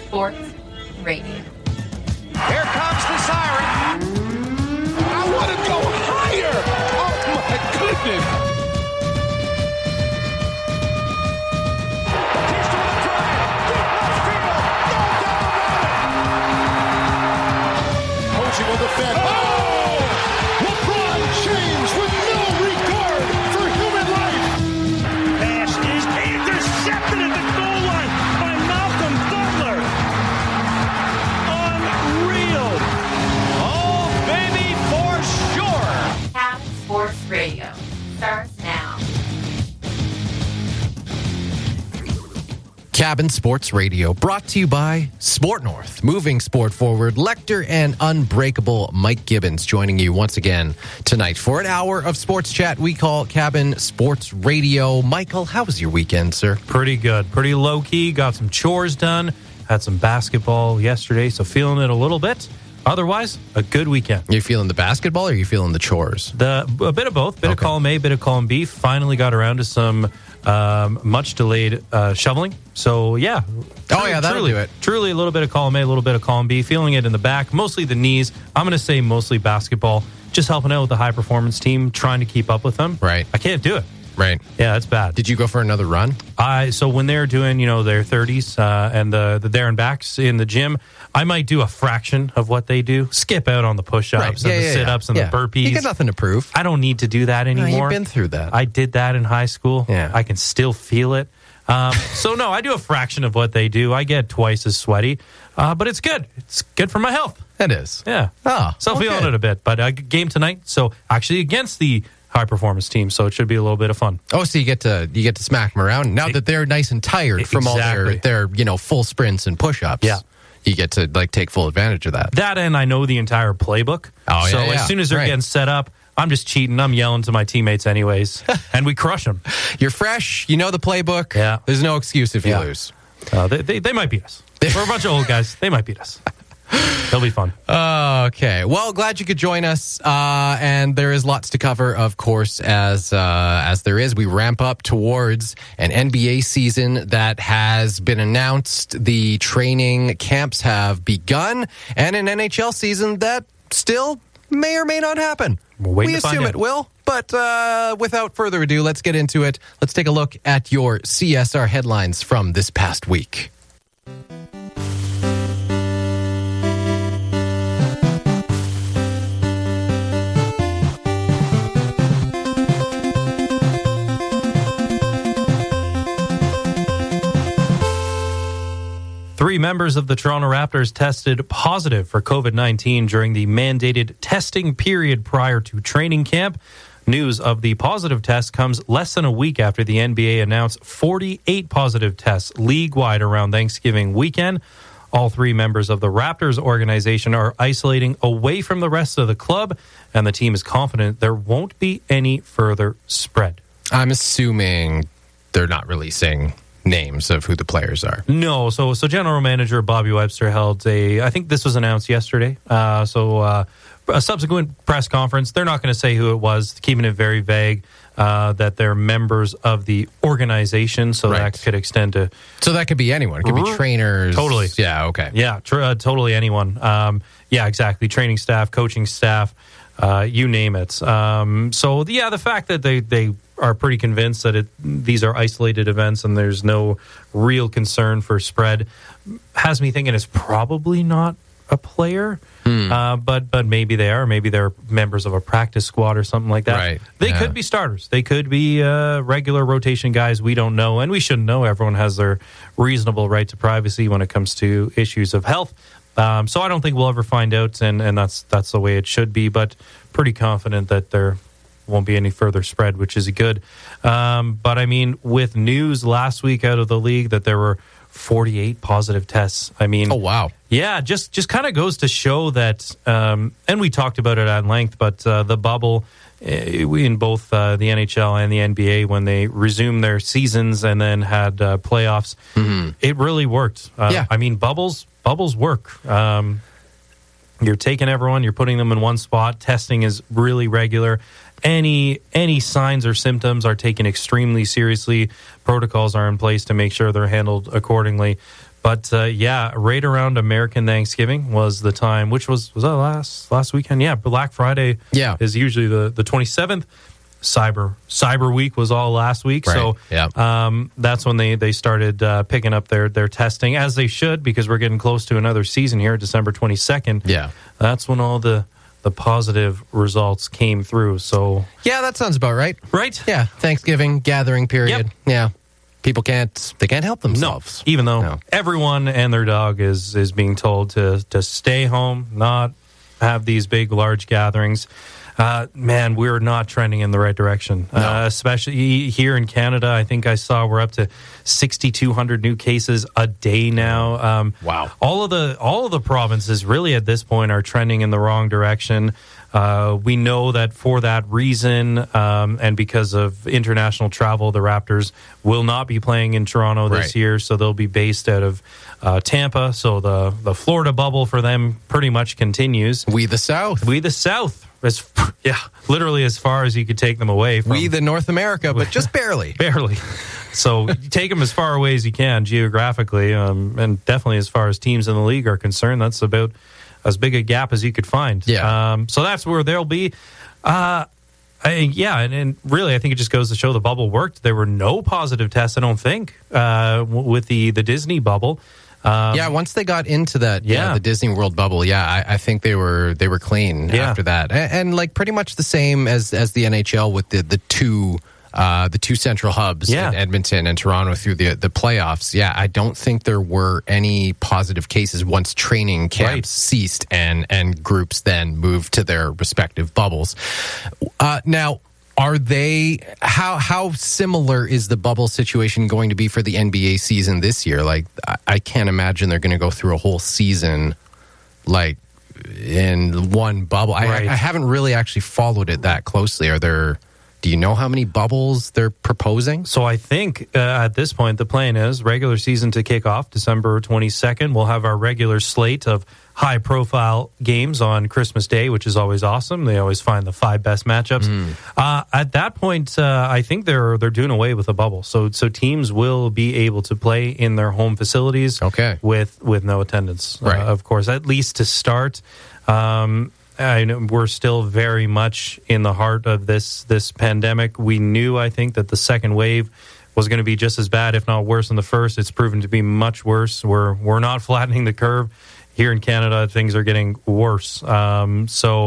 Sports Radio. Here comes the siren. I want to go higher. Oh, my goodness. Will defend. Oh! LeBron James with no regard for human life. Pass is intercepted at the goal line by Malcolm Butler. Unreal. Oh, baby, for sure. Cabin Sports Radio starts now. Cabin Sports Radio, brought to you by Sport North, moving sport forward. Lecter and unbreakable Mike Gibbons joining you once again tonight for an hour of sports chat we call Cabin Sports Radio. Michael, how was your weekend, sir? Pretty good. Pretty low-key. Got some chores done. Had some basketball yesterday, so feeling it a little bit. Otherwise, a good weekend. You feeling the basketball or are you feeling the chores? A bit of both. Bit of column A, bit of column B. Finally got around to some much delayed shoveling. So, yeah. That'll do it. Truly a little bit of column A, a little bit of column B. Feeling it in the back, mostly the knees. I'm going to say mostly basketball. Just helping out with the high-performance team, trying to keep up with them. Right. I can't do it. Right. Yeah, it's bad. Did you go for another run? So when they're doing, their 30s and the there and backs in the gym, I might do a fraction of what they do. Skip out on the push-ups and the sit-ups and the burpees. You got nothing to prove. I don't need to do that anymore. No, you've been through that. I did that in high school. Yeah. I can still feel it. So, no, I do a fraction of what they do. I get twice as sweaty, but it's good. It's good for my health. It is. Yeah. So feeling it a bit. But game tonight, so actually against the high-performance team, so it should be a little bit of fun. Oh, so you get to smack them around now that they're nice and tired from all their full sprints and push-ups. Yeah. You get to take full advantage of that. That, and I know the entire playbook. Oh, so as soon as they're getting set up, I'm just cheating. I'm yelling to my teammates anyways, and we crush them. You're fresh. You know the playbook. Yeah. There's no excuse if you lose. They might beat us. We're a bunch of old guys. They might beat us. It'll be fun. Okay. Well, glad you could join us. And there is lots to cover, of course, as there is. We ramp up towards an NBA season that has been announced. The training camps have begun, and an NHL season that still may or may not happen. We assume it will. But without further ado, let's get into it. Let's take a look at your CSR headlines from this past week. Three members of the Toronto Raptors tested positive for COVID-19 during the mandated testing period prior to training camp. News of the positive test comes less than a week after the NBA announced 48 positive tests league-wide around Thanksgiving weekend. All three members of the Raptors organization are isolating away from the rest of the club, and the team is confident there won't be any further spread. I'm assuming they're not releasing names of who the players are. No, so General Manager Bobby Webster held I think this was announced yesterday, a subsequent press conference. They're not going to say who it was, keeping it very vague, that they're members of the organization, so that could extend to... So that could be anyone. It could be trainers. Totally. Yeah, okay. Yeah, totally anyone. Yeah, exactly. Training staff, coaching staff, you name it. The fact that they are pretty convinced that these are isolated events and there's no real concern for spread has me thinking it's probably not a player, but maybe they are. Maybe they're members of a practice squad or something like that. Right. They could be starters. They could be regular rotation guys. We don't know, and we shouldn't know. Everyone has their reasonable right to privacy when it comes to issues of health. So I don't think we'll ever find out, and that's the way it should be, but pretty confident that there won't be any further spread, which is good. But I mean, with news last week out of the league that there were 48 positive tests. I mean, oh wow, yeah, just kind of goes to show that. And we talked about it at length, but the bubble in both the NHL and the NBA, when they resumed their seasons and then had playoffs, it really worked. I mean, bubbles work. You're taking everyone, you're putting them in one spot. Testing is really regular. Any signs or symptoms are taken extremely seriously. Protocols are in place to make sure they're handled accordingly. But right around American Thanksgiving was the time, which was that last weekend? Yeah, Black Friday is usually the 27th. Cyber Week was all last week. Right. So that's when they started picking up their testing, as they should, because we're getting close to another season here, December 22nd. Yeah. That's when all the positive results came through. So yeah, that sounds about right. Right? Yeah, Thanksgiving, gathering period. Yep. Yeah. People can't help themselves. No, even though everyone and their dog is being told to stay home, not have these big, large gatherings. Man, we're not trending in the right direction, especially here in Canada. I think I saw we're up to 6,200 new cases a day now. Wow. All of the provinces really at this point are trending in the wrong direction. We know that for that reason, and because of international travel, the Raptors will not be playing in Toronto this year, so they'll be based out of Tampa. So the Florida bubble for them pretty much continues. We the South. Literally as far as you could take them away from. We the North America, but just barely. Barely. So you take them as far away as you can geographically, and definitely as far as teams in the league are concerned. That's about as big a gap as you could find. Yeah. So that's where they'll be. And really, I think it just goes to show the bubble worked. There were no positive tests, I don't think, with the Disney bubble. Once they got into that, the Disney World bubble, I think they were clean after that, and like pretty much the same as the NHL with the two central hubs in Edmonton and Toronto through the playoffs. Yeah, I don't think there were any positive cases once training camps ceased and groups then moved to their respective bubbles. Now, are they how similar is the bubble situation going to be for the NBA season this year? Like, I can't imagine they're going to go through a whole season like in one bubble. I haven't really actually followed it that closely. Do you know how many bubbles they're proposing? So I think at this point the plan is regular season to kick off December 22nd. We'll have our regular slate of high-profile games on Christmas Day, which is always awesome. They always find the 5 best matchups. At that point, I think they're doing away with the bubble. So teams will be able to play in their home facilities with no attendance, of course, at least to start. I know we're still very much in the heart of this pandemic. We knew, I think, that the second wave was going to be just as bad, if not worse, than the first. It's proven to be much worse. We're not flattening the curve. Here in Canada, things are getting worse. The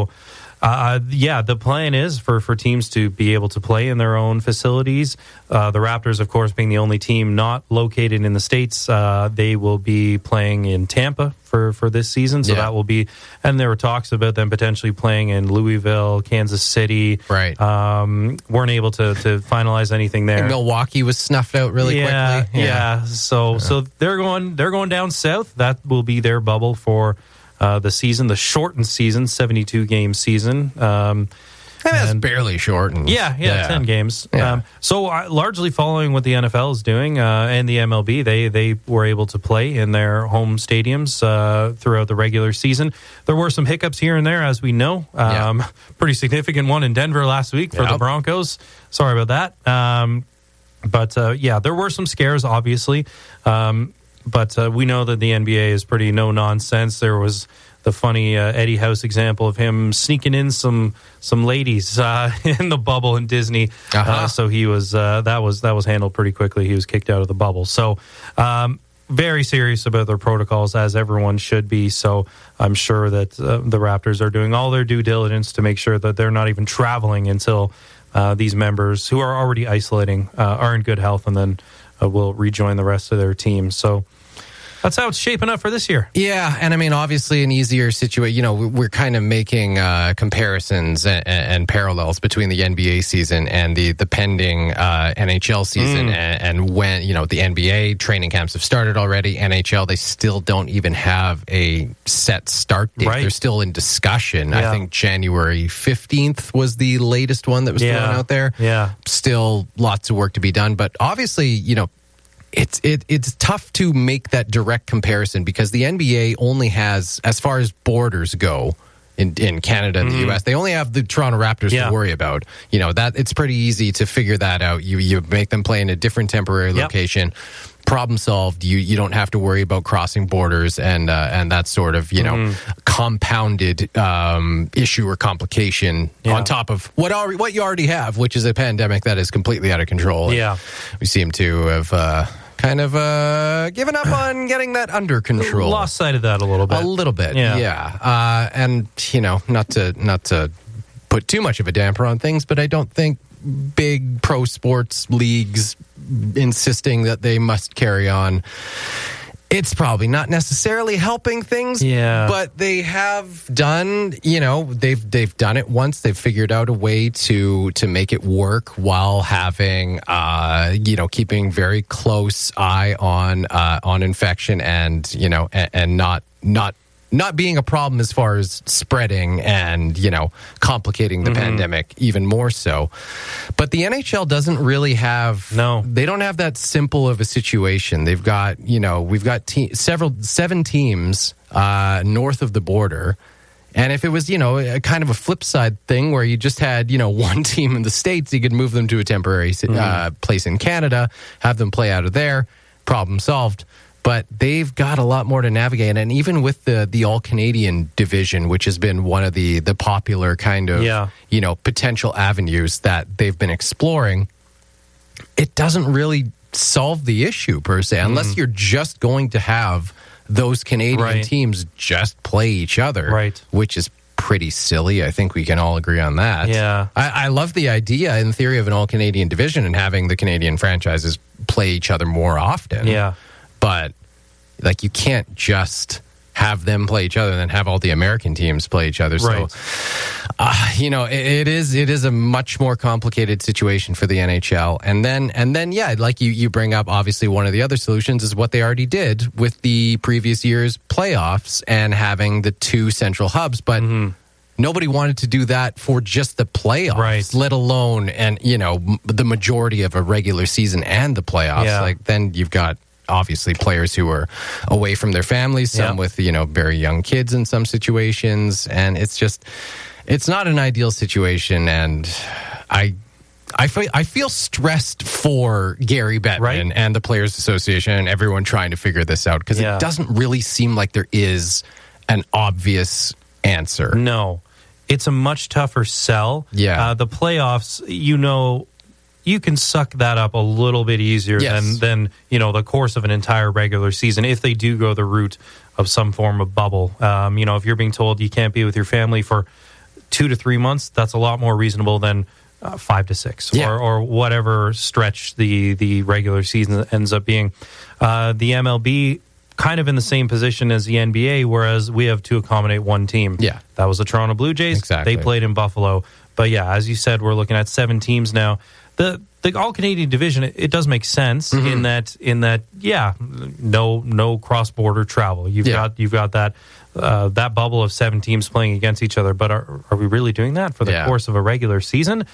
plan is for teams to be able to play in their own facilities. The Raptors, of course, being the only team not located in the States, they will be playing in Tampa for this season. So that will be, and there were talks about them potentially playing in Louisville, Kansas City. Right. Weren't able to finalize anything there. And Milwaukee was snuffed out really quickly. Yeah. So they're going down south. That will be their bubble for the season, the shortened season, 72-game season. That's barely shortened. 10 games. Yeah. Largely following what the NFL is doing and the MLB, they were able to play in their home stadiums throughout the regular season. There were some hiccups here and there, as we know. Pretty significant one in Denver last week for the Broncos. Sorry about that. But there were some scares, obviously. But we know that the NBA is pretty no-nonsense. There was the funny Eddie House example of him sneaking in some ladies in the bubble in Disney. So he was that was handled pretty quickly. He was kicked out of the bubble. So very serious about their protocols, as everyone should be. So I'm sure that the Raptors are doing all their due diligence to make sure that they're not even traveling until these members who are already isolating are in good health, and then will rejoin the rest of their team. So that's how it's shaping up for this year. Yeah, and I mean, obviously an easier situation. You know, we're kind of making comparisons and parallels between the NBA season and the pending NHL season. And when, you know, the NBA training camps have started already, NHL, they still don't even have a set start date. They're still in discussion. I think January 15th was the latest one that was thrown out there. Still lots of work to be done. But obviously, you know, it's tough to make that direct comparison because the NBA only has, as far as borders go, in Canada and the U.S., they only have the Toronto Raptors to worry about. You know, that it's pretty easy to figure that out. You make them play in a different temporary location, problem solved. You don't have to worry about crossing borders and that sort of compounded issue or complication on top of what you already have, which is a pandemic that is completely out of control. Yeah, we seem to have kind of given up on getting that under control. Lost sight of that a little bit. Yeah. And not to put too much of a damper on things, but I don't think big pro sports leagues insisting that they must carry on, it's probably not necessarily helping things. Yeah. But they have done, they've done it once. They've figured out a way to make it work while having, keeping very close eye on infection and, and not being a problem as far as spreading and, complicating the pandemic even more so. But the NHL doesn't really have... No. They don't have that simple of a situation. They've got, we've got 7 teams north of the border. And if it was, a kind of a flip side thing where you just had, one team in the States, you could move them to a temporary place in Canada, have them play out of there, problem solved. But they've got a lot more to navigate. And even with the all-Canadian division, which has been one of the popular kind of, potential avenues that they've been exploring, it doesn't really solve the issue per se, unless you're just going to have those Canadian teams just play each other, which is pretty silly. I think we can all agree on that. Yeah. I love the idea in theory of an all-Canadian division and having the Canadian franchises play each other more often. Yeah. But, you can't just have them play each other and then have all the American teams play each other. Right. So, it is a much more complicated situation for the NHL. And then, you bring up, obviously, one of the other solutions is what they already did with the previous year's playoffs and having the 2 central hubs. But nobody wanted to do that for just the playoffs, let alone, the majority of a regular season and the playoffs. Yeah. Then you've got, obviously, players who are away from their families, some with, very young kids in some situations. And it's not an ideal situation. And I feel stressed for Gary Bettman and the Players Association and everyone trying to figure this out, because it doesn't really seem like there is an obvious answer. No, it's a much tougher sell. Yeah. The playoffs, you can suck that up a little bit easier than the course of an entire regular season if they do go the route of some form of bubble. If you're being told you can't be with your family for 2 to 3 months, that's a lot more reasonable than 5 to 6 or whatever stretch the regular season ends up being. The MLB kind of in the same position as the NBA, whereas we have to accommodate one team. Yeah, that was the Toronto Blue Jays. Exactly. They played in Buffalo. But as you said, we're looking at 7 teams now. The all-Canadian division, it does make sense in that no cross-border travel. You've got that bubble of 7 teams playing against each other. But are we really doing that for the course of a regular season?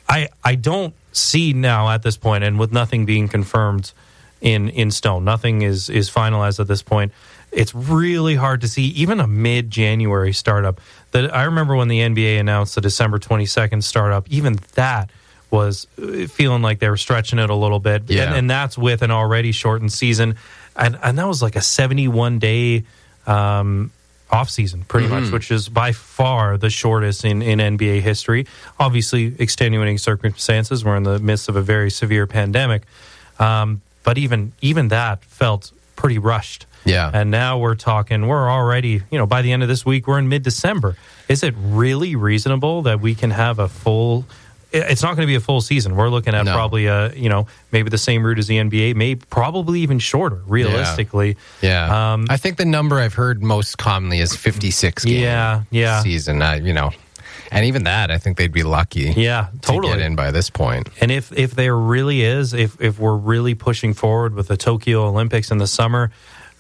I don't see now at this point, and with nothing being confirmed in stone, nothing is finalized at this point. It's really hard to see even a mid-January startup. I remember when the NBA announced the December 22nd startup, even that was feeling like they were stretching it a little bit. And that's with an already shortened season. And that was like a 71-day off season, pretty much, which is by far the shortest in NBA history. Obviously, extenuating circumstances. We're in the midst of a very severe pandemic. But even that felt pretty rushed. Yeah. And now we're already, by the end of this week, we're in mid-December. Is it really reasonable that we can have a full... It's not going to be a full season. We're looking at probably maybe the same route as the NBA, probably even shorter, realistically. Yeah. I think the number I've heard most commonly is 56 game season. And even that, I think they'd be lucky. Yeah, totally. To get in by this point. And if there really is, if we're really pushing forward with the Tokyo Olympics in the summer,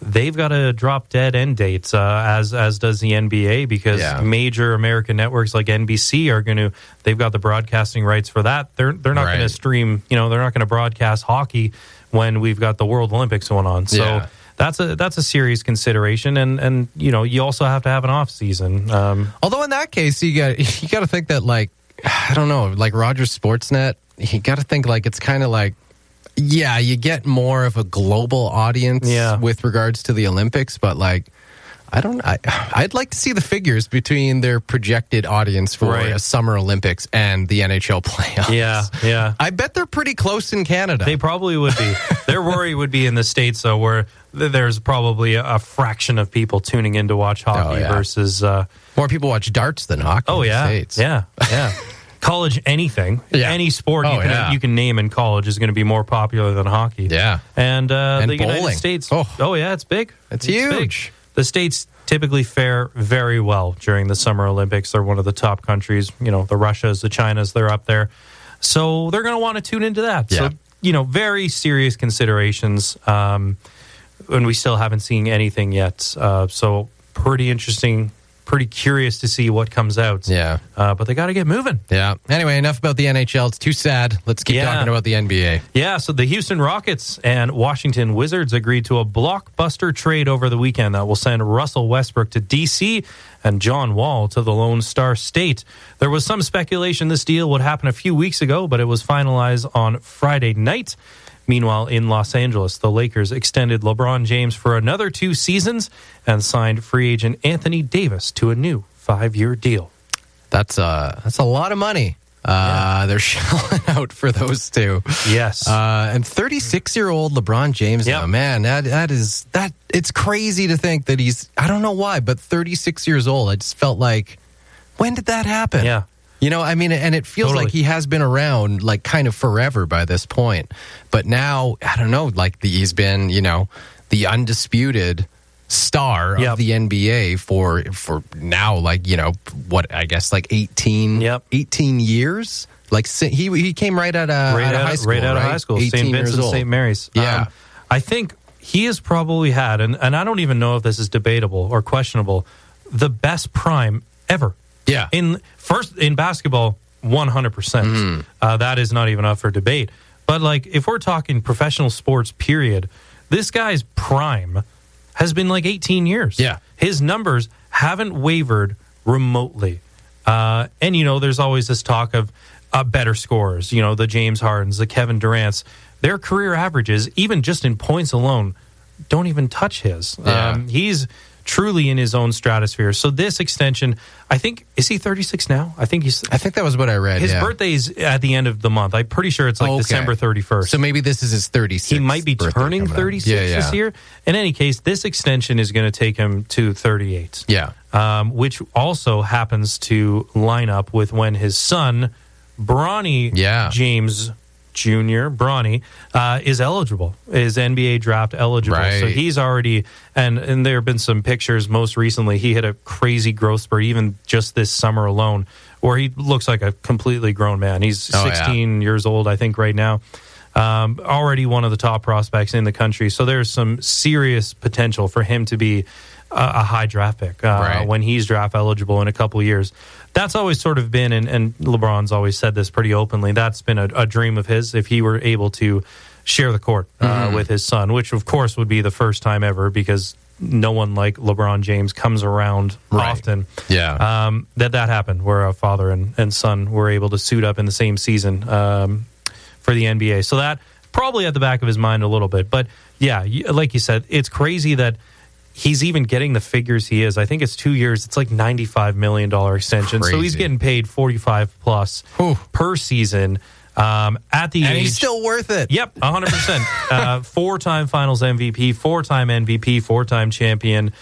they've got to drop dead end dates, as does the NBA, because major American networks like NBC they've got the broadcasting rights for that. They're not going to stream, they're not going to broadcast hockey when we've got the World Olympics going on. So that's a serious consideration, and you also have to have an off season. Although in that case, you got to think that, like, I don't know, like Rogers Sportsnet, you got to think like it's kind of like Yeah, you get more of a global audience with regards to the Olympics, but like, I'd like to see the figures between their projected audience for a Summer Olympics and the NHL playoffs. Yeah. I bet they're pretty close in Canada. They probably would be. Their worry would be in the States, though, where there's probably a fraction of people tuning in to watch hockey versus... more people watch darts than hockey in the States. Yeah. College anything, any sport you can name in college is going to be more popular than hockey. Yeah. And the bowling. United States... it's big. It's huge. Big. The States typically fare very well during the Summer Olympics. They're one of the top countries. You know, the Russias, the Chinas, they're up there. So they're going to want to tune into that. Yeah. So, very serious considerations. And we still haven't seen anything yet. So pretty interesting. Pretty curious to see what comes out. Yeah. But they got to get moving. Yeah. Anyway, enough about the NHL. It's too sad. Let's keep talking about the NBA. Yeah, so the Houston Rockets and Washington Wizards agreed to a blockbuster trade over the weekend that will send Russell Westbrook to D.C. and John Wall to the Lone Star State. There was some speculation this deal would happen a few weeks ago, but it was finalized on Friday night. Meanwhile, in Los Angeles, the Lakers extended LeBron James for another 2 seasons and signed free agent Anthony Davis to a new 5-year deal. That's a lot of money. They're shelling out for those two. Yes. And 36-year-old LeBron James, man, that it's crazy to think that he's, I don't know why, but 36 years old. I just felt like, when did that happen? Yeah. You know, I mean, and it feels like he has been around like kind of forever by this point. But now, I don't know, like he's been, the undisputed star of the NBA for now, like, I guess like 18 years. Like he came right out of high school. Right out of high school. St. Vincent, St. Mary's. Yeah. I think he has probably had, and I don't even know if this is debatable or questionable, the best prime ever. Yeah. In basketball, 100%. That is not even up for debate. But like, if we're talking professional sports, period, this guy's prime has been like 18 years. Yeah. His numbers haven't wavered remotely. And there's always this talk of better scorers. The James Hardens, the Kevin Durant's, their career averages, even just in points alone, don't even touch his. Yeah. He's truly in his own stratosphere. So this extension, I think, is he 36 now? I think that was what I read. His birthday's at the end of the month. I'm pretty sure it's like December 31st. So maybe this is his 36th. He might be turning 36 this year. In any case, this extension is going to take him to 38. Yeah. Which also happens to line up with when his son, Bronny James Jr., Bronny, is eligible, is NBA draft eligible. Right. So he's already, and there have been some pictures most recently, he hit a crazy growth spurt, even just this summer alone, where he looks like a completely grown man. He's 16 years old, I think, right now. Already one of the top prospects in the country. So there's some serious potential for him to be a high draft pick when he's draft eligible in a couple of years. That's always sort of been, and LeBron's always said this pretty openly, that's been a dream of his, if he were able to share the court with his son, which of course would be the first time ever, because no one like LeBron James comes around often. Yeah. That happened, where a father and son were able to suit up in the same season for the NBA. So that probably at the back of his mind a little bit. But yeah, like you said, it's crazy that he's even getting the figures he is. I think it's 2 years. It's like $95 million extension. Crazy. So he's getting paid 45 plus per season at the age. And he's still worth it. Yep, 100%. 4-time Finals MVP, 4-time MVP, 4-time champion.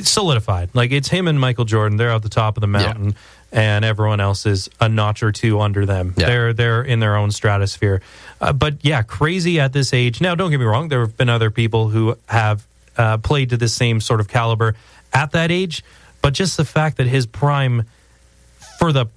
Solidified. Like, it's him and Michael Jordan. They're at the top of the mountain, and everyone else is a notch or two under them. Yeah. They're in their own stratosphere. But yeah, crazy at this age. Now, don't get me wrong. There have been other people who have played to the same sort of caliber at that age, but just the fact that his prime for the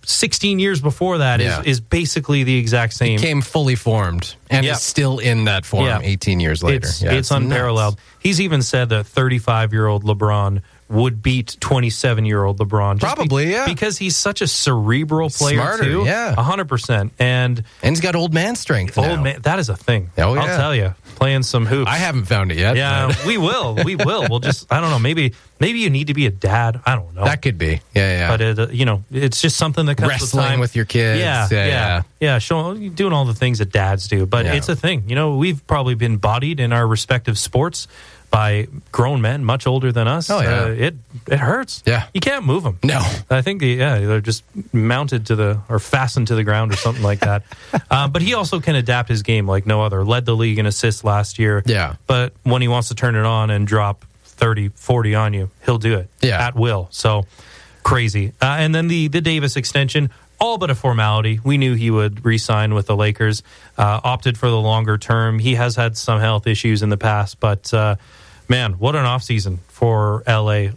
16 years before that is basically the exact same. He came fully formed and is still in that form 18 years later. It's unparalleled. Nuts. He's even said that 35-year-old LeBron would beat 27-year-old LeBron. Probably, yeah. Because he's such a cerebral player, Smarter, too. yeah. 100%. And he's got old man strength now. old man, that is a thing. Oh, yeah. I'll tell you. Playing some hoops. I haven't found it yet. Yeah, but we will. We'll just, I don't know, maybe you need to be a dad. I don't know. that could be. Yeah. But, it's just something that comes with Wrestling time. with your kids. Yeah. Doing all the things that dads do. But it's a thing. We've probably been bodied in our respective sports by grown men much older than us. Oh, yeah. It hurts. Yeah. You can't move them. No. I think they're just mounted or fastened to the ground or something like that. But he also can adapt his game like no other. Led the league in assists last year. Yeah. But when he wants to turn it on and drop 30, 40 on you, he'll do it at will. So crazy. And then the Davis extension, all but a formality. We knew he would re-sign with the Lakers, opted for the longer term. He has had some health issues in the past, but man, what an offseason for LA.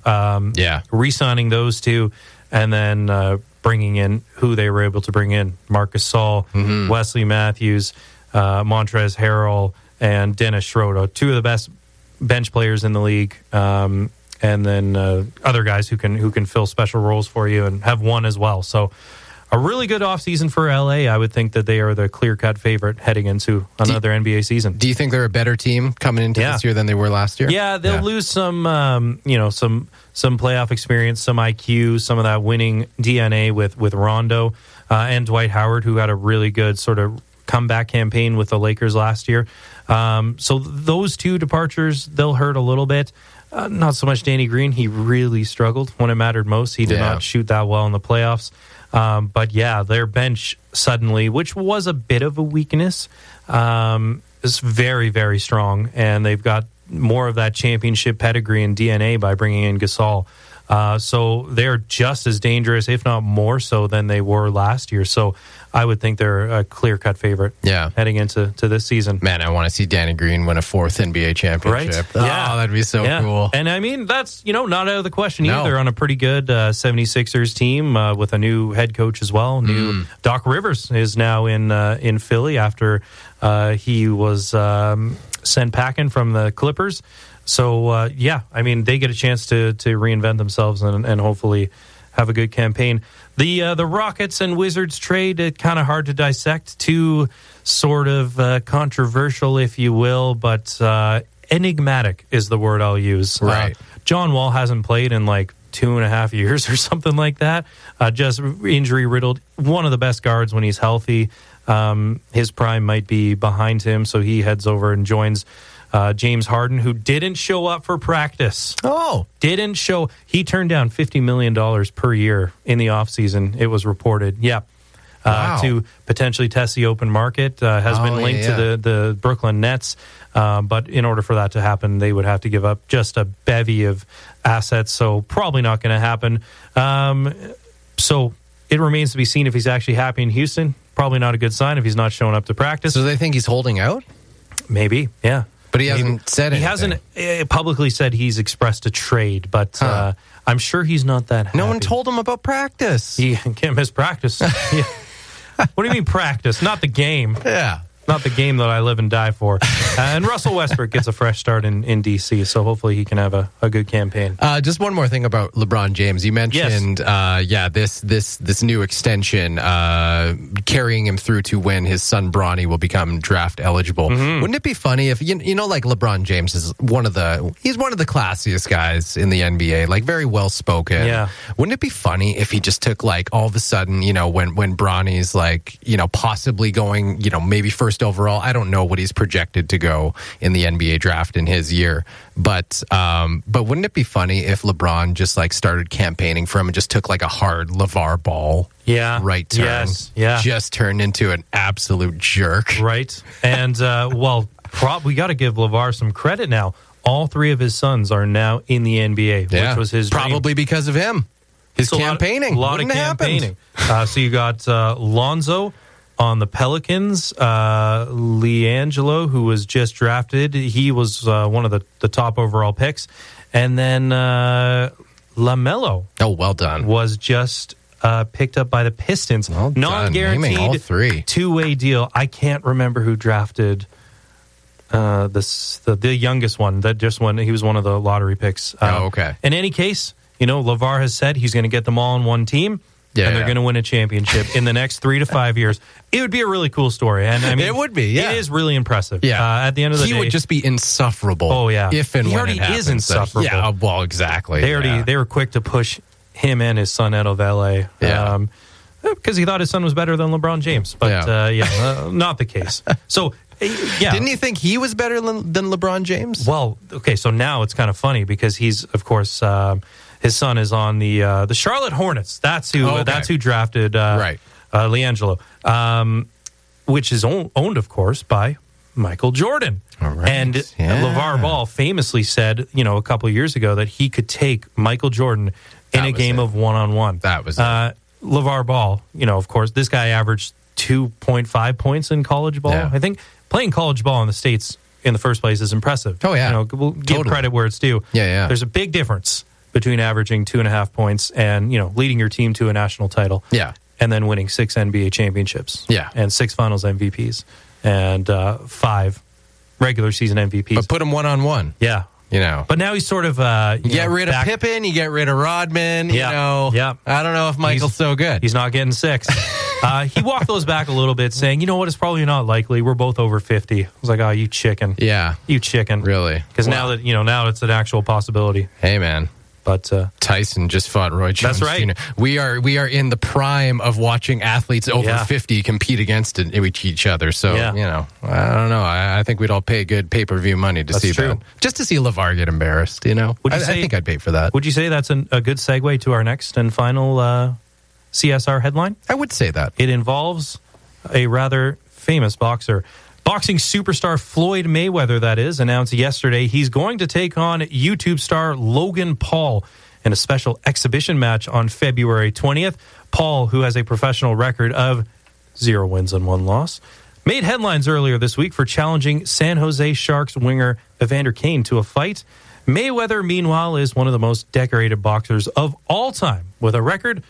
Re-signing those two and then bringing in who they were able to bring in. Marc Gasol, Wesley Matthews, Montrezl Harrell, and Dennis Schroeder, two of the best bench players in the league. And then other guys who can fill special roles for you and have won as well. So a really good offseason for LA. I would think that they are the clear-cut favorite heading into another NBA season. Do you think they're a better team coming into this year than they were last year? Yeah, they'll lose some playoff experience, some IQ, some of that winning DNA with Rondo and Dwight Howard, who had a really good sort of comeback campaign with the Lakers last year. So those two departures, they'll hurt a little bit. Not so much Danny Green. He really struggled when it mattered most. He did not shoot that well in the playoffs. But their bench suddenly, which was a bit of a weakness, is very, very strong. And they've got more of that championship pedigree and DNA by bringing in Gasol. So they're just as dangerous, if not more so, than they were last year. So I would think they're a clear-cut favorite heading into this season. Man, I want to see Danny Green win a fourth NBA championship. Right? Oh, that'd be so cool. And I mean, that's, not out of the question either on a pretty good 76ers team with a new head coach as well. New Doc Rivers is now in Philly after he was sent packing from the Clippers. So, I mean, they get a chance to reinvent themselves and hopefully have a good campaign. The Rockets and Wizards trade, kind of hard to dissect. Too sort of controversial, if you will, but enigmatic is the word I'll use. Right. John Wall hasn't played in like 2.5 years or something like that. Just injury-riddled. One of the best guards when he's healthy. His prime might be behind him, so he heads over and joins James Harden, who didn't show up for practice. Didn't show. He turned down $50 million per year in the offseason, it was reported. To potentially test the open market. Has been linked to the Brooklyn Nets. But in order for that to happen, they would have to give up just a bevy of assets. So probably not going to happen. So it remains to be seen if he's actually happy in Houston. Probably not a good sign if he's not showing up to practice. So they think he's holding out? Maybe, yeah. But he hasn't said anything. He hasn't publicly said he's expressed a trade, but I'm sure he's not that happy. No one told him about practice. He can't miss practice. What do you mean practice? Not the game. Yeah. Not the game that I live and die for. And Russell Westbrook gets a fresh start in D.C., so hopefully he can have a good campaign. Just one more thing about LeBron James. You mentioned, this new extension carrying him through to when his son Bronny will become draft eligible. Wouldn't it be funny if, like LeBron James is one of the classiest guys in the NBA, like very well spoken. Yeah. Wouldn't it be funny if he just took like all of a sudden, when Bronny's like, possibly going, maybe first overall. I don't know what he's projected to go in the NBA draft in his year, but wouldn't it be funny if LeBron just like started campaigning for him and just took like a hard LeVar Ball right turn, just turned into an absolute jerk, right? And we got to give LeVar some credit now. All three of his sons are now in the NBA, which was his probably dream. Because of him, his campaigning, a lot of campaigning. So you got Lonzo on the Pelicans, LiAngelo, who was just drafted. He was one of the top overall picks. And then LaMelo. Oh, well done. Was just picked up by the Pistons. Well done. Non-guaranteed Naming all three. two-way deal. I can't remember who drafted the youngest one that just won. He was one of the lottery picks. Okay. In any case, LeVar has said he's going to get them all on one team. Yeah, and they're going to win a championship in the next 3 to 5 years. It would be a really cool story. And I mean, it would be, yeah. It is really impressive. Yeah. At the end of the day. He would just be insufferable. Oh, yeah. If and he when already it happens. is insufferable. Yeah, well, exactly. They were quick to push him and his son out of LA. Yeah. Because he thought his son was better than LeBron James. But, not the case. So, yeah. Didn't you think he was better than LeBron James? Well, okay, so now it's kind of funny because he's, of course... his son is on the Charlotte Hornets. That's who drafted LiAngelo, which is owned, of course, by Michael Jordan. All right. And LeVar Ball famously said, a couple of years ago that he could take Michael Jordan in a game of one-on-one. That was LeVar Ball, of course, this guy averaged 2.5 points in college ball. Yeah. I think playing college ball in the States in the first place is impressive. Oh, yeah. We'll give credit where it's due. Yeah. There's a big difference between averaging 2.5 points and, leading your team to a national title. Yeah. And then winning 6 NBA championships. Yeah. And 6 finals MVPs. And 5 regular season MVPs. But put him one-on-one. Yeah. But now he's sort of... you get rid of Pippen, you get rid of Rodman, Yeah. I don't know if Michael's so good. He's not getting 6. He walked those back a little bit, saying, you know what, it's probably not likely. We're both over 50. I was like, oh, you chicken. Yeah. You chicken. Really? Because now it's an actual possibility. Hey, man. But Tyson just fought Roy Jones. That's right. Jr. We are in the prime of watching athletes over 50 compete against each other. So, I don't know. I think we'd all pay good pay-per-view money to see that. Just to see LeVar get embarrassed, I think I'd pay for that. Would you say that's a good segue to our next and final CSR headline? I would say that. It involves a rather famous boxer. Boxing superstar Floyd Mayweather, that is, announced yesterday he's going to take on YouTube star Logan Paul in a special exhibition match on February 20th. Paul, who has a professional record of 0 wins and 1 loss, made headlines earlier this week for challenging San Jose Sharks winger Evander Kane to a fight. Mayweather, meanwhile, is one of the most decorated boxers of all time with a record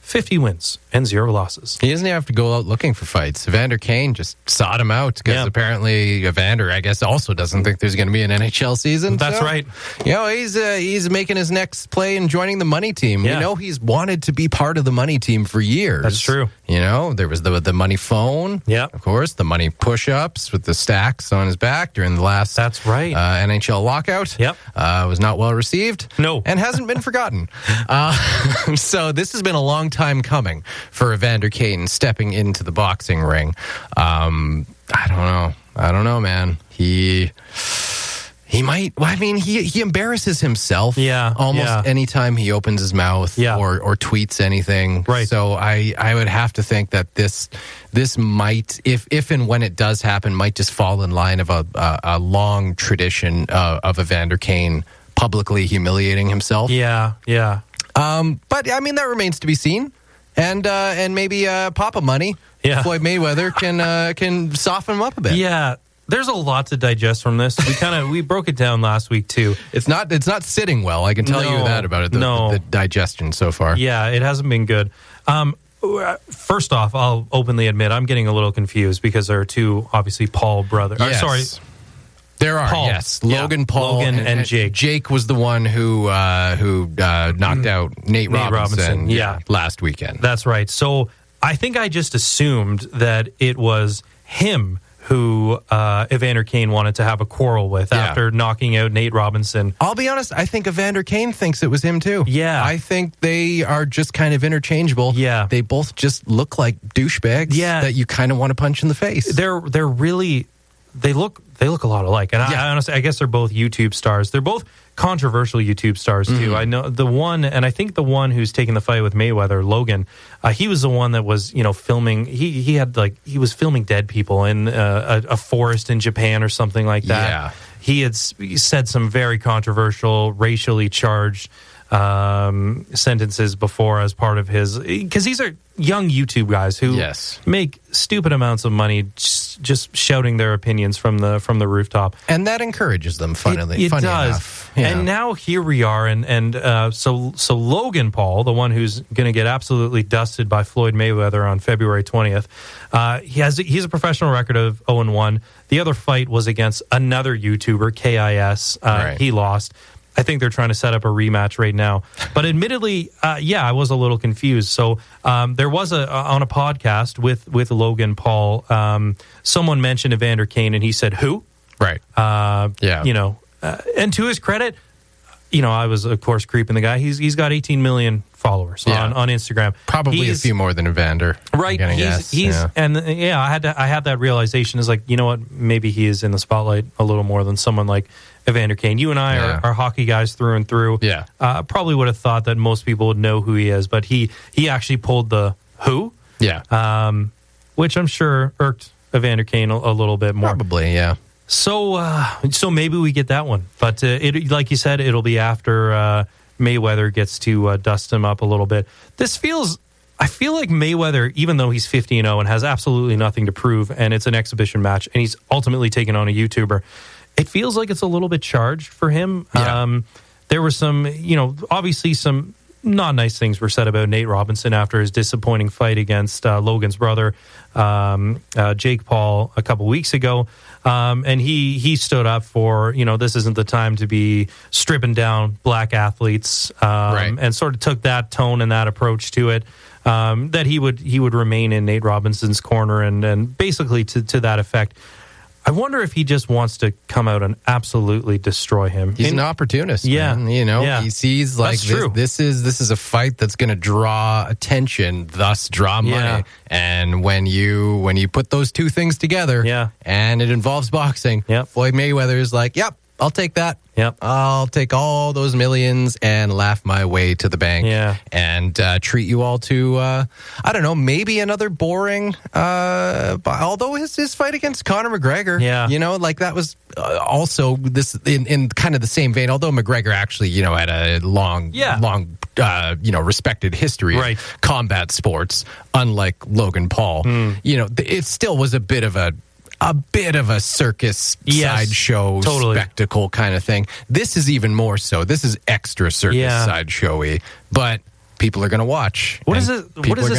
50 wins and 0 losses. He doesn't have to go out looking for fights. Evander Kane just sought him out because apparently Evander, I guess, also doesn't think there's going to be an NHL season. That's right. He's making his next play and joining the money team. Yeah. We know he's wanted to be part of the money team for years. That's true. There was the money phone. Yeah. Of course, the money push-ups with the stacks on his back during the last That's right. NHL lockout. Yep. Was not well received. No. And hasn't been forgotten. So this has been a long time coming for Evander Kane stepping into the boxing ring. I don't know, man. He might. Well, I mean, he embarrasses himself. Almost anytime he opens his mouth or tweets anything. Right. So I would have to think that this might, if and when it does happen, might just fall in line of a long tradition of Evander Kane publicly humiliating himself. Yeah. But I mean, that remains to be seen. And maybe Papa Money, Floyd Mayweather can soften him up a bit. Yeah, there's a lot to digest from this. We broke it down last week too. It's not sitting well. I can tell you that about it. The digestion so far. Yeah, it hasn't been good. First off, I'll openly admit I'm getting a little confused because there are two obviously Paul brothers. Yes. There are, Paul. Yes. Logan Paul and Jake. Jake was the one who knocked out Nate Robinson last weekend. That's right. So I think I just assumed that it was him who Evander Kane wanted to have a quarrel with after knocking out Nate Robinson. I'll be honest, I think Evander Kane thinks it was him too. Yeah. I think they are just kind of interchangeable. Yeah. They both just look like douchebags that you kind of want to punch in the face. They're really... They look a lot alike. And I honestly, I guess they're both YouTube stars. They're both controversial YouTube stars, too. Mm-hmm. I know the one, and I think the one who's taking the fight with Mayweather, Logan, he was the one that was, filming, he was filming dead people in a forest in Japan or something like that. Yeah. He had said some very controversial, racially charged sentences before as part of his, because these are young YouTube guys who make stupid amounts of money just shouting their opinions from the rooftop, and that encourages them. Funny it does. enough. And now here we are, and so Logan Paul, the one who's going to get absolutely dusted by Floyd Mayweather on February 20th, he's a professional record of 0-1. The other fight was against another YouTuber, KIS. He lost. I think they're trying to set up a rematch right now. But admittedly, I was a little confused. So there was on a podcast with Logan Paul, someone mentioned Evander Kane, and he said, who? Right. And to his credit, I was, of course, creeping the guy. He's got 18 million followers on Instagram. Probably a few more than Evander. Right. I had that realization is like, you know what? Maybe he is in the spotlight a little more than someone like Evander Kane. You and I are hockey guys through and through. Yeah. Probably would have thought that most people would know who he is, but he actually pulled the who. Yeah. Which I'm sure irked Evander Kane a little bit more. Probably, yeah. So maybe we get that one, but it, like you said, it'll be after Mayweather gets to dust him up a little bit. I feel like Mayweather, even though he's 50-0 and has absolutely nothing to prove, and it's an exhibition match, and he's ultimately taken on a YouTuber, it feels like it's a little bit charged for him. Yeah. There were some, obviously some not nice things were said about Nate Robinson after his disappointing fight against Logan's brother, Jake Paul, a couple weeks ago. And he stood up for, this isn't the time to be stripping down black athletes, and sort of took that tone and that approach to it, that he would remain in Nate Robinson's corner and basically to that effect. I wonder if he just wants to come out and absolutely destroy him. He's an opportunist, man. He sees like this is a fight that's going to draw attention, thus draw money. And when you put those two things together, and it involves boxing, Floyd Mayweather is like, yep, I'll take that. Yep. I'll take all those millions and laugh my way to the bank. And treat you all to, I don't know, maybe another boring, although his fight against Conor McGregor, like that was also this in kind of the same vein, although McGregor actually, had a long, respected history of combat sports, unlike Logan Paul. It still was a bit of a circus sideshow spectacle kind of thing. This is even more so. This is extra circus sideshowy, but people are going to watch. What does it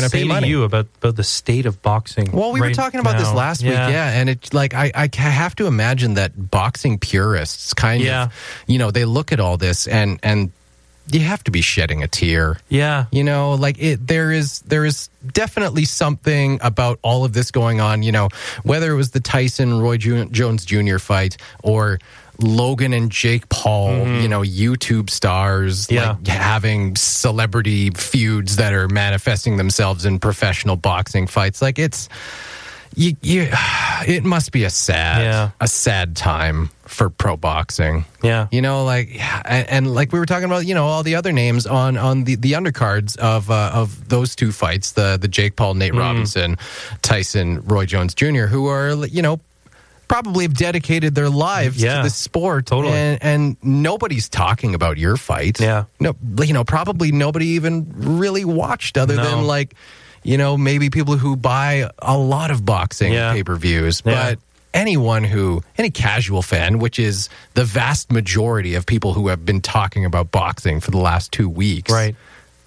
say to you about the state of boxing? Well, we were talking about this last week, and it's like I have to imagine that boxing purists kind of, they look at all this and you have to be shedding a tear. Yeah. There is definitely something about all of this going on, whether it was the Tyson-Roy Jones Jr. fight or Logan and Jake Paul, YouTube stars, like having celebrity feuds that are manifesting themselves in professional boxing fights. Like it must be a sad time for pro boxing. And like we were talking about, all the other names on the undercards of those two fights, the Jake Paul, Nate Robinson, Tyson, Roy Jones Jr., who are, probably have dedicated their lives to the sport. Totally. And nobody's talking about your fight. No, probably nobody even really watched other than like, maybe people who buy a lot of boxing pay-per-views, but any casual fan, which is the vast majority of people who have been talking about boxing for the last 2 weeks,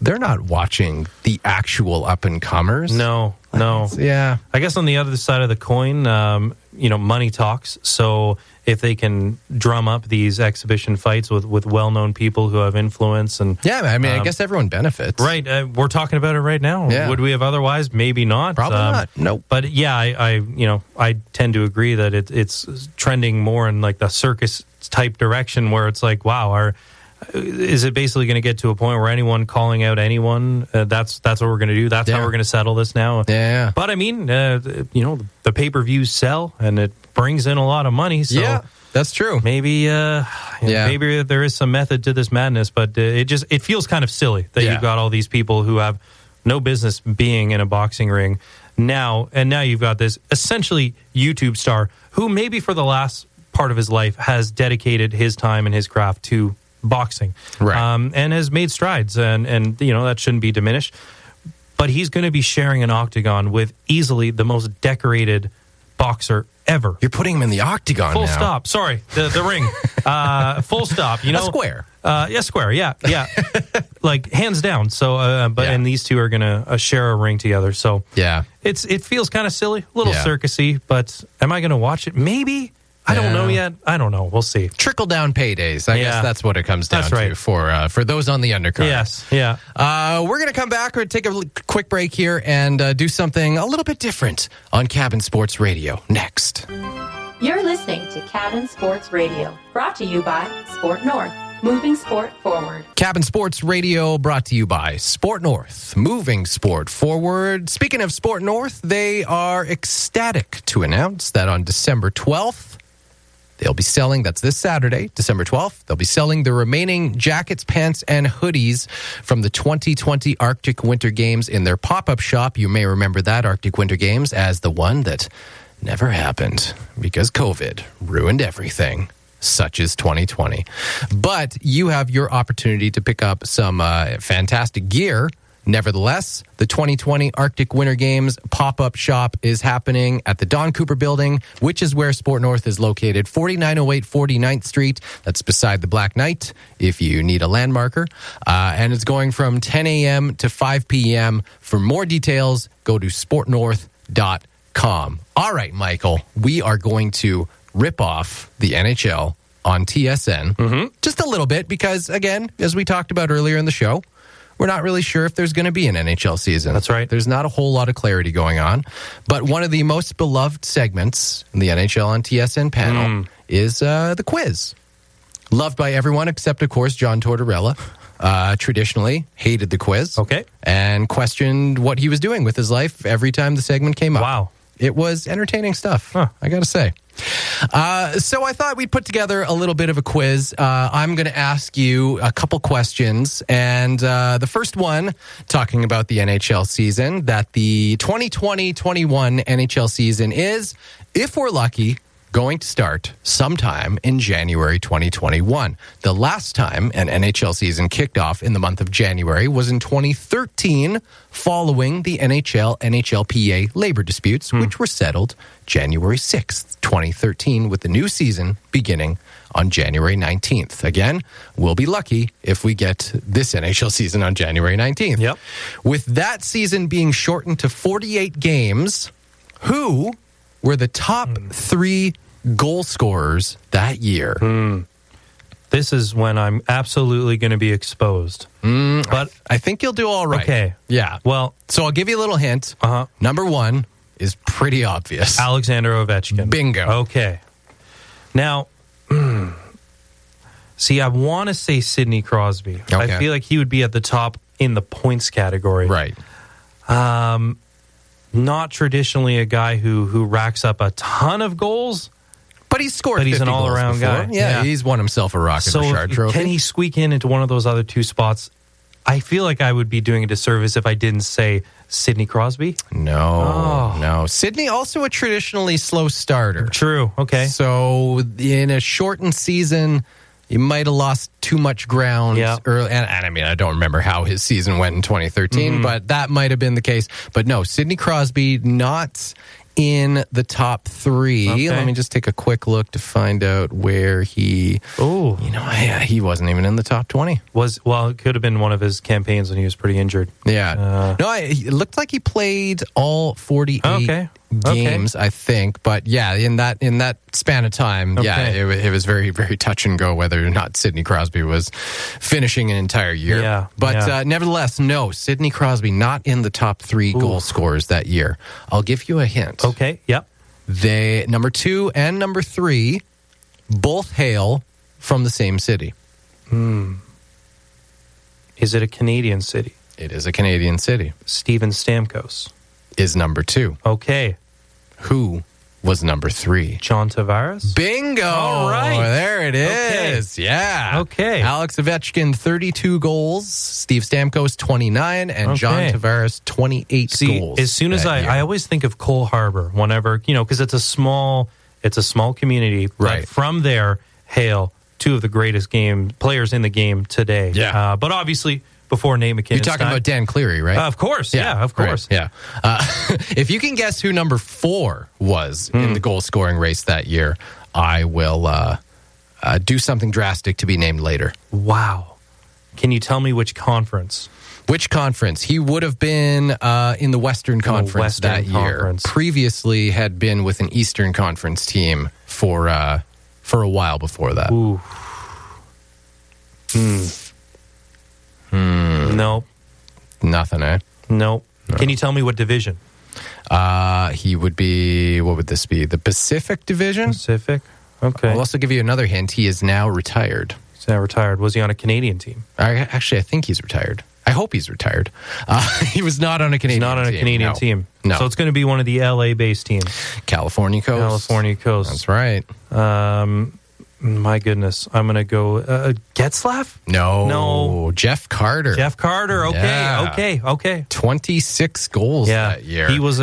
they're not watching the actual up-and-comers. No. I guess on the other side of the coin, money talks. So if they can drum up these exhibition fights with well-known people who have influence and I guess everyone benefits. Right. We're talking about it right now. Yeah. Would we have otherwise? Maybe not. Probably not. Nope. But I tend to agree that it's trending more in like the circus type direction where it's like, wow, is it basically going to get to a point where anyone calling out anyone, that's what we're going to do? That's how we're going to settle this now? Yeah. But I mean, the pay-per-views sell and it brings in a lot of money. So that's true. Maybe, maybe there is some method to this madness, but it feels kind of silly that you've got all these people who have no business being in a boxing ring now. And now you've got this essentially YouTube star who maybe for the last part of his life has dedicated his time and his craft to boxing, and has made strides, and that shouldn't be diminished. But he's going to be sharing an octagon with easily the most decorated boxer ever. You're putting him in the octagon Full now. stop. Sorry, the ring. Full stop. You know, A square. Yeah, square. Yeah. Like hands down. So, and these two are gonna share a ring together. So Yeah. it feels kind of silly, a little Yeah. circusy. But am I gonna watch it? Maybe. I don't know yet. I don't know. We'll see. Trickle down paydays. I guess that's what it comes down to for those on the undercard. Yes. Yeah. We're going to come back or take a quick break here and do something a little bit different on Cabin Sports Radio next. You're listening to Cabin Sports Radio, brought to you by Sport North, moving sport forward. Cabin Sports Radio brought to you by Sport North, moving sport forward. Speaking of Sport North, they are ecstatic to announce that on December 12th, they'll be selling, that's this Saturday, December 12th, they'll be selling the remaining jackets, pants, and hoodies from the 2020 Arctic Winter Games in their pop-up shop. You may remember that Arctic Winter Games as the one that never happened because COVID ruined everything, such as 2020. But you have your opportunity to pick up some fantastic gear. Nevertheless, the 2020 Arctic Winter Games pop-up shop is happening at the Don Cooper Building, which is where Sport North is located, 4908 49th Street. That's beside the Black Knight, if you need a landmarker. And it's going from 10 a.m. to 5 p.m. For more details, go to sportnorth.com. All right, Michael, we are going to rip off the NHL on TSN just a little bit because, again, as we talked about earlier in the show, we're not really sure if there's going to be an NHL season. That's right. There's not a whole lot of clarity going on. But one of the most beloved segments in the NHL on TSN panel is the quiz. Loved by everyone except, of course, John Tortorella. Traditionally hated the quiz. Okay. And questioned what he was doing with his life every time the segment came up. Wow. It was entertaining stuff, I got to say. So I thought we'd put together a little bit of a quiz. I'm going to ask you a couple questions. And the first one, talking about the NHL season, that the 2020-21 NHL season is, if we're lucky, going to start sometime in January 2021. The last time an NHL season kicked off in the month of January was in 2013, following the NHL-NHLPA labor disputes, which were settled January 6th, 2013, with the new season beginning on January 19th. Again, we'll be lucky if we get this NHL season on January 19th. Yep. With that season being shortened to 48 games, who were the top three goal scorers that year? This is when I'm absolutely going to be exposed. But I think you'll do all right. Okay. Yeah. Well, So I'll give you a little hint. Number one is pretty obvious. Alexander Ovechkin. Bingo. Okay. Now, see, I want to say Sidney Crosby. Okay. I feel like he would be at the top in the points category. Right. Not traditionally a guy who racks up a ton of goals. But he's scored But he's 50 an all-around goals before. guy. Yeah, Yeah. he's won himself a Rocket So Richard trophy. can he squeak into one of those other two spots? I feel like I would be doing a disservice if I didn't say Sidney Crosby. No. Sidney, also a traditionally slow starter. True. Okay. So in a shortened season, he might have lost too much ground. Yeah. Early, and I mean, I don't remember how his season went in 2013, but that might have been the case. But no, Sidney Crosby not in the top three. Okay. Let me just take a quick look to find out where he... Oh. He wasn't even in the top 20. It could have been one of his campaigns when he was pretty injured. Yeah. It looked like he played all 48 games, I think. But yeah, in that span of time, it was very, very touch and go whether or not Sidney Crosby was finishing an entire year. Yeah. But nevertheless, no, Sidney Crosby not in the top three goal scorers that year. I'll give you a hint. Okay. Yep. They, number 2 and number 3, both hail from the same city. Is it a Canadian city? It is a Canadian city. Steven Stamkos. Is number 2. Okay. Who was number 3? John Tavares? Bingo! All right. There it is. Okay. Yeah. Okay. Alex Ovechkin, 32 goals. Steve Stamkos, 29. And John Tavares, 28 goals. As soon as I always think of Cole Harbour whenever, because it's a small community. Right. But from there, hail two of the greatest players in the game today. Yeah. But obviously, before Nate McKinnon's You're talking time. about Dan Cleary, right? Of course. Yeah, of course. Right, yeah. If you can guess who number 4 was in the goal scoring race that year, I will do something drastic to be named later. Wow. Can you tell me which conference? Which conference? He would have been in the Western Conference that year. Previously had been with an Eastern Conference team for a while before that. Ooh. Nope. Nothing, eh? Nope. No. Can you tell me what division? He would be, what would this be? The Pacific Division? Pacific? Okay. I'll also give you another hint. He is now retired. He's now retired. Was he on a Canadian team? I think he's retired. I hope he's retired. He was not on a Canadian team. He's not on a Canadian team. No. So it's going to be one of the LA-based teams. California Coast. California Coast. That's right. My goodness. I'm going to go Getzlaff? No. Jeff Carter. Jeff Carter. Okay. Yeah. Okay. 26 goals that year. He was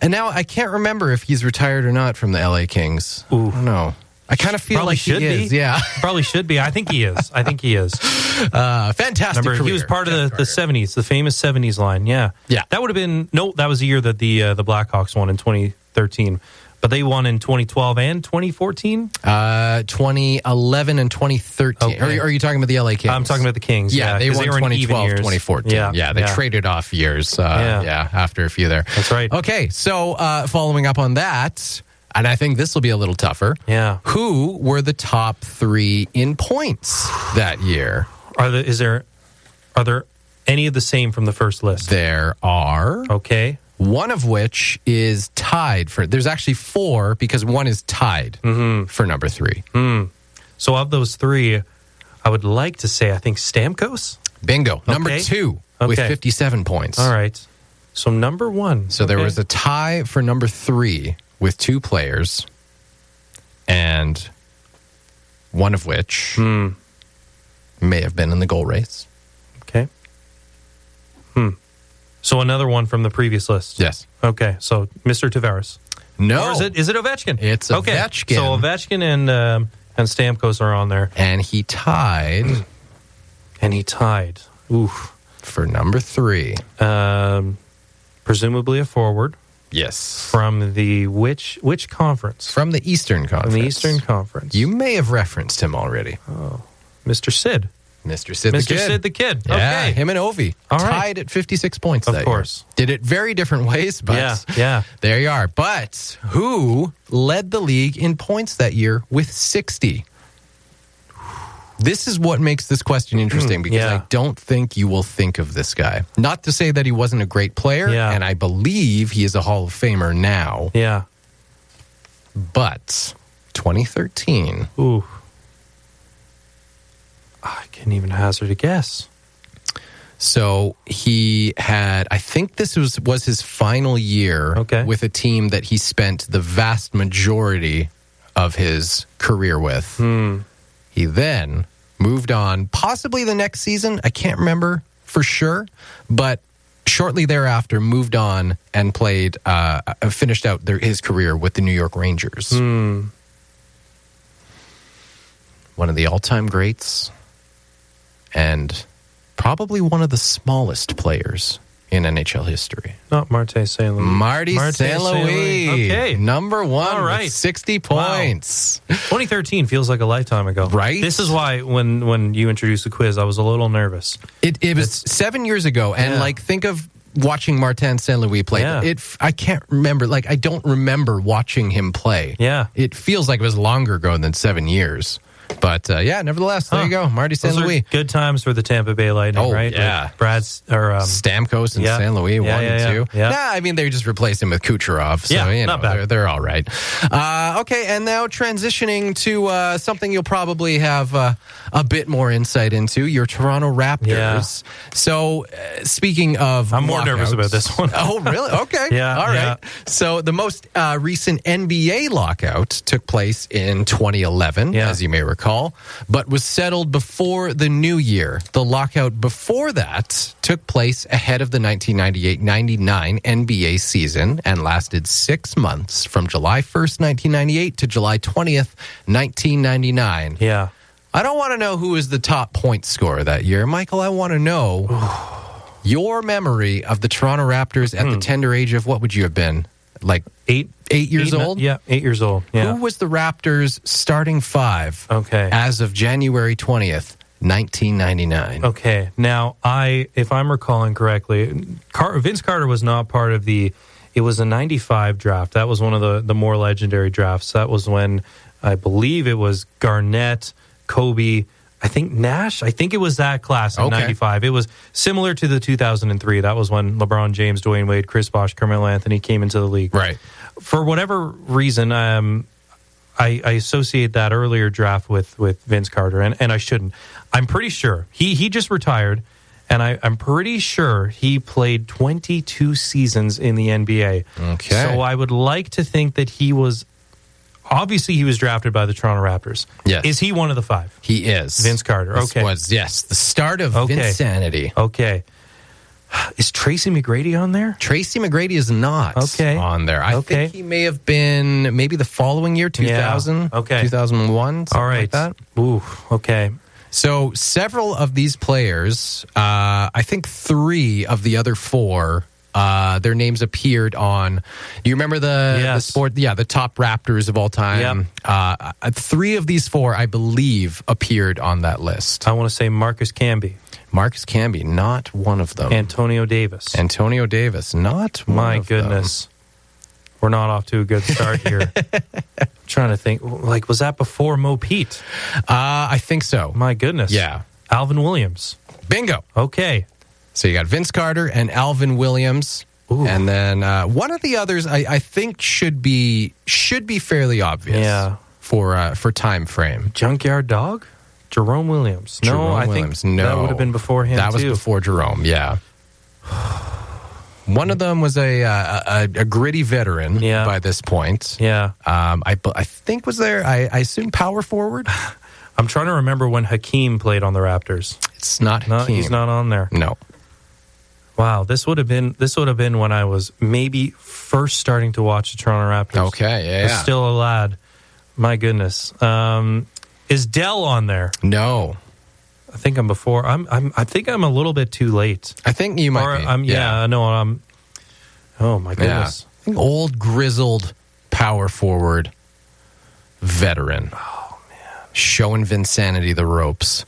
And now I can't remember if he's retired or not from the LA Kings. Ooh. I don't know. I kind of feel probably like he is. Be. Yeah. Probably should be. I think he is. Fantastic Remember, career. he was part of the 70s, the famous 70s line. Yeah. That would have been, that was the year that the Blackhawks won in 2013. But they won in 2012 and 2014? 2011 and 2013. Okay. Are you talking about the LA Kings? I'm talking about the Kings. Yeah, they won 2012, 2014. Yeah, they traded off years after a few there. That's right. Okay, so following up on that, and I think this will be a little tougher. Yeah. Who were the top 3 in points that year? Are there any of the same from the first list? There are. Okay. One of which is tied for. There's actually 4 because one is tied for number 3. So of those 3, I would like to say I think Stamkos. Bingo. Number 2 with 57 points. All right. So number 1. So there was a tie for number 3 with 2 players, and one of which may have been in the goal race. Okay. So another one from the previous list. Yes. Okay. So Mr. Tavares. No. Or is it Ovechkin? It's Ovechkin. So Ovechkin and Stamkos are on there. And he tied. Oof. For number 3. Presumably a forward. Yes. From the which conference? From the Eastern Conference. From the Eastern Conference. You may have referenced him already. Oh. Mr. Sid. Mr. Sid the Kid. Mr. Sid the Kid. Yeah, Okay. him and Ovi. All right. Tied at 56 points Of that course. year. Did it very different ways, but yeah. there you are. But who led the league in points that year with 60? This is what makes this question interesting because I don't think you will think of this guy. Not to say that he wasn't a great player, and I believe he is a Hall of Famer now. Yeah. But 2013. Ooh. I can't even hazard a guess. So he had, I think this was his final year with a team that he spent the vast majority of his career with. He then moved on, possibly the next season. I can't remember for sure, but shortly thereafter moved on and played, finished out his career with the New York Rangers. One of the all-time greats and probably one of the smallest players in NHL history. Not Martin St. Louis. Marty St. Louis. Okay. Number 1 All right. with 60 points. Wow. 2013 feels like a lifetime ago. Right? This is why when you introduced the quiz, I was a little nervous. It was 7 years ago, and think of watching Martin St. Louis play. Yeah. I can't remember. I don't remember watching him play. Yeah. It feels like it was longer ago than 7 years. But nevertheless, there you go, Marty St. Those Louis. Are good times for the Tampa Bay Lightning, right? Yeah, like Brad's or Stamkos and St. Louis 1 and 2. Yeah. Nah, I mean they just replaced him with Kucherov, so not bad. They're all right. Okay, and now transitioning to something you'll probably have a bit more insight into, your Toronto Raptors. Yeah. So speaking of, I'm more nervous about this one. Oh, really? Okay. Yeah. All right. Yeah. So the most recent NBA lockout took place in 2011, as you may recall, but was settled before the new year. The lockout before that took place ahead of the 1998-99 NBA season and lasted 6 months from July 1st, 1998 to July 20th, 1999. Yeah. I don't want to know who was the top point scorer that year. Michael, I want to know your memory of the Toronto Raptors at the tender age of, what would you have been? Like 8 years old? Yeah, 8 years old. Yeah. Who was the Raptors' starting five as of January 20th, 1999? Okay. Now, if I'm recalling correctly, Vince Carter was not part of it was a 95 draft. That was one of the more legendary drafts. That was when I believe it was Garnett, Kobe, I think Nash. I think it was that class in 95. It was similar to the 2003. That was when LeBron James, Dwayne Wade, Chris Bosh, Carmelo Anthony came into the league. Right. For whatever reason, I associate that earlier draft with Vince Carter, and I shouldn't. I'm pretty sure he just retired, and I'm pretty sure he played 22 seasons in the NBA. Okay. So I would like to think that he was. Obviously, he was drafted by the Toronto Raptors. Yes. Is he one of the five? He is. Vince Carter. This Okay. was, yes, the start of Vinsanity. Okay. Is Tracy McGrady on there? Tracy McGrady is not on there. I think he may have been maybe the following year, 2000, 2001, something like that. Ooh, okay. So several of these players, I think 3 of the other 4, their names appeared on. Do you remember the sport? Yeah, the top Raptors of all time. Yep. 3 of these 4, I believe, appeared on that list. I want to say Marcus Camby. Marcus Camby, not one of them. Antonio Davis. Antonio Davis, not one My of goodness. them. We're not off to a good start here. I'm trying to think. Like, was that before Mo Pete? I think so. My goodness. Yeah. Alvin Williams. Bingo. Okay. So you got Vince Carter and Alvin Williams. Ooh. And then one of the others I think should be fairly obvious for time frame. Junkyard Dog? Jerome Williams. I think that would have been before him. That was before Jerome, yeah. One of them was a gritty veteran by this point. Yeah. I think was there, I assume, power forward? I'm trying to remember when Hakeem played on the Raptors. It's not Hakeem. He's not on there. No. Wow, this would have been when I was maybe first starting to watch the Toronto Raptors. Okay, yeah. I was still a lad. My goodness. Is Dell on there? No. I think I'm before. I think I'm a little bit too late. I think you might be. Oh my goodness. I think old grizzled power forward veteran. Oh man. Showing Vinsanity the ropes.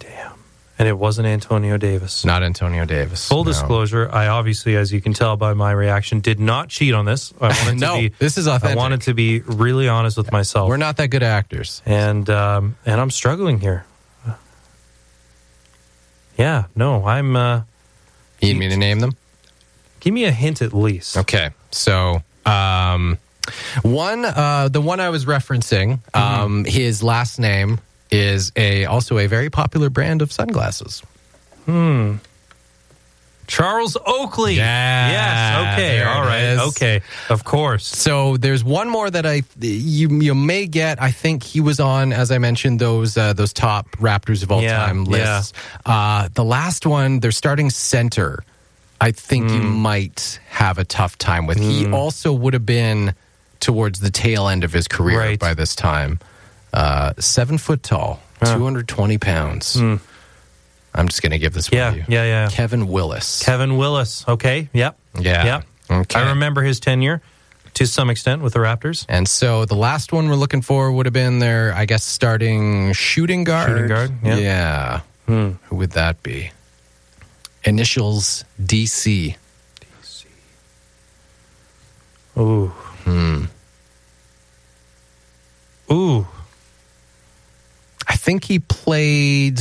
Damn. And it wasn't Antonio Davis. Not Antonio Davis. Full disclosure, I obviously, as you can tell by my reaction, did not cheat on this. I wanted this is authentic. I wanted to be really honest with myself. We're not that good actors. And I'm struggling here. Yeah, no, I'm... you need me to name them? Give me a hint at least. Okay, so the one I was referencing, his last name is also a very popular brand of sunglasses. Charles Oakley. Yeah. Yes. Okay. All right. Okay. Of course. So there's one more that you may get. I think he was on, as I mentioned, those top Raptors of all time lists. The last one, their starting center, I think you might have a tough time with. He also would have been towards the tail end of his career by this time. 7 foot tall, 220 pounds. I'm just going to give this one to you. Yeah. Kevin Willis. Kevin Willis. Okay. Yep. Yeah. Yep. Okay. I remember his tenure to some extent with the Raptors. And so the last one we're looking for would have been their, I guess, starting shooting guard. Shooting guard. Yeah. Who would that be? Initials DC. Ooh. Ooh. I think he played...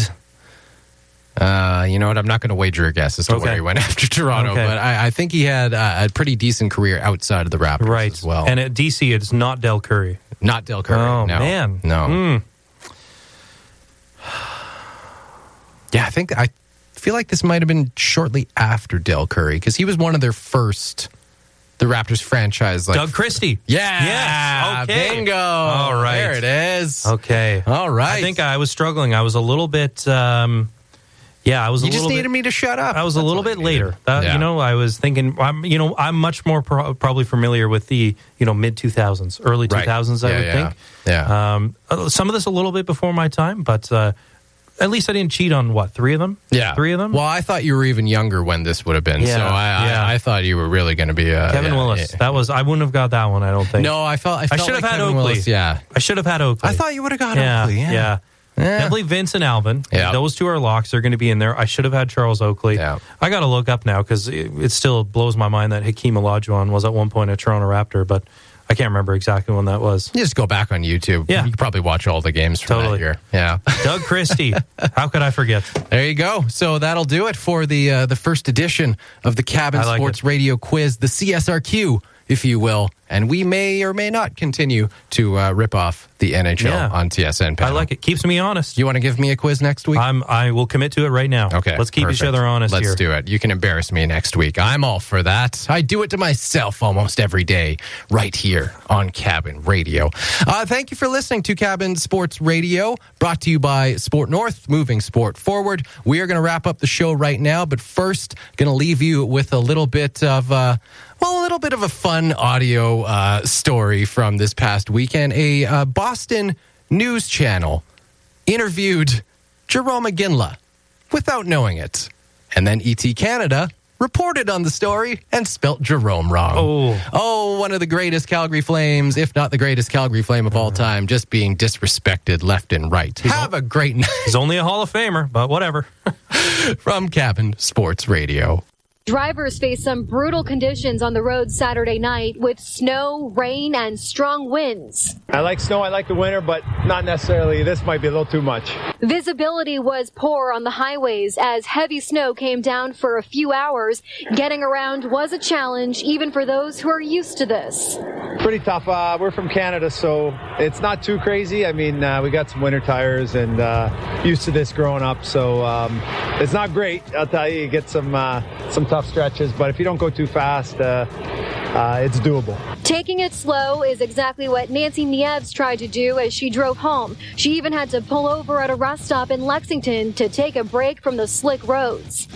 you know what? I'm not going to wager a guess as to where he went after Toronto, but I think he had a pretty decent career outside of the Raptors as well. And at DC, it's not Del Curry. Not Del Curry. Oh, no. man. No. Yeah, I feel like this might have been shortly after Del Curry because he was one of their first... The Raptors franchise, like Doug Christie. Yeah. Yes. Okay. Bingo. All right. There it is. Okay. All right. I think I was struggling. I was a little bit, Yeah, I was. You just needed me to shut up. I was a little bit later. Yeah. You know, I was thinking. I'm much more probably familiar with the mid 2000s, early 2000s. I would think. Yeah. Some of this a little bit before my time, but at least I didn't cheat on what, 3 of them. Yeah, 3 of them. Well, I thought you were even younger when this would have been. Yeah. So I thought you were really going to be Kevin Willis. That was. I wouldn't have got that one. I don't think. No, I felt I should have had Oakley. Willis, yeah, I should have had Oakley. I thought you would have got Oakley. Yeah. Definitely Vince and Alvin. Yeah. Those 2 are locks. They're going to be in there. I should have had Charles Oakley. Yeah. I got to look up now because it still blows my mind that Hakeem Olajuwon was at one point a Toronto Raptor, but I can't remember exactly when that was. You just go back on YouTube. Yeah. You can probably watch all the games from that year. Yeah. Doug Christie. How could I forget? There you go. So that'll do it for the first edition of the Cabin Sports Radio Quiz, the CSRQ, if you will. And we may or may not continue to rip off the NHL on TSN panel. I like it. Keeps me honest. You want to give me a quiz next week? I will commit to it right now. Okay. Let's keep each other honest here. Let's do it. You can embarrass me next week. I'm all for that. I do it to myself almost every day right here on Cabin Radio. Thank you for listening to Cabin Sports Radio, brought to you by Sport North, moving sport forward. We are going to wrap up the show right now, but first, going to leave you with a little bit of a fun audio story from this past weekend. A Boston news channel interviewed Jerome Iginla without knowing it. And then ET Canada reported on the story and spelt Jerome wrong. Oh, one of the greatest Calgary Flames, if not the greatest Calgary Flame of all time, just being disrespected left and right. Have a great night. He's only a Hall of Famer, but whatever. From Cabin Sports Radio. Drivers faced some brutal conditions on the road Saturday night with snow, rain, and strong winds. I like snow, I like the winter, but not necessarily. This might be a little too much. Visibility was poor on the highways as heavy snow came down for a few hours. Getting around was a challenge, even for those who are used to this. Pretty tough. We're from Canada, so it's not too crazy. I mean, we got some winter tires and used to this growing up, so it's not great. I'll tell you, you get some tough stretches, but if you don't go too fast, it's doable. Taking it slow is exactly what Nancy Nieves tried to do as she drove home. She even had to pull over at a rest stop in Lexington to take a break from the slick roads.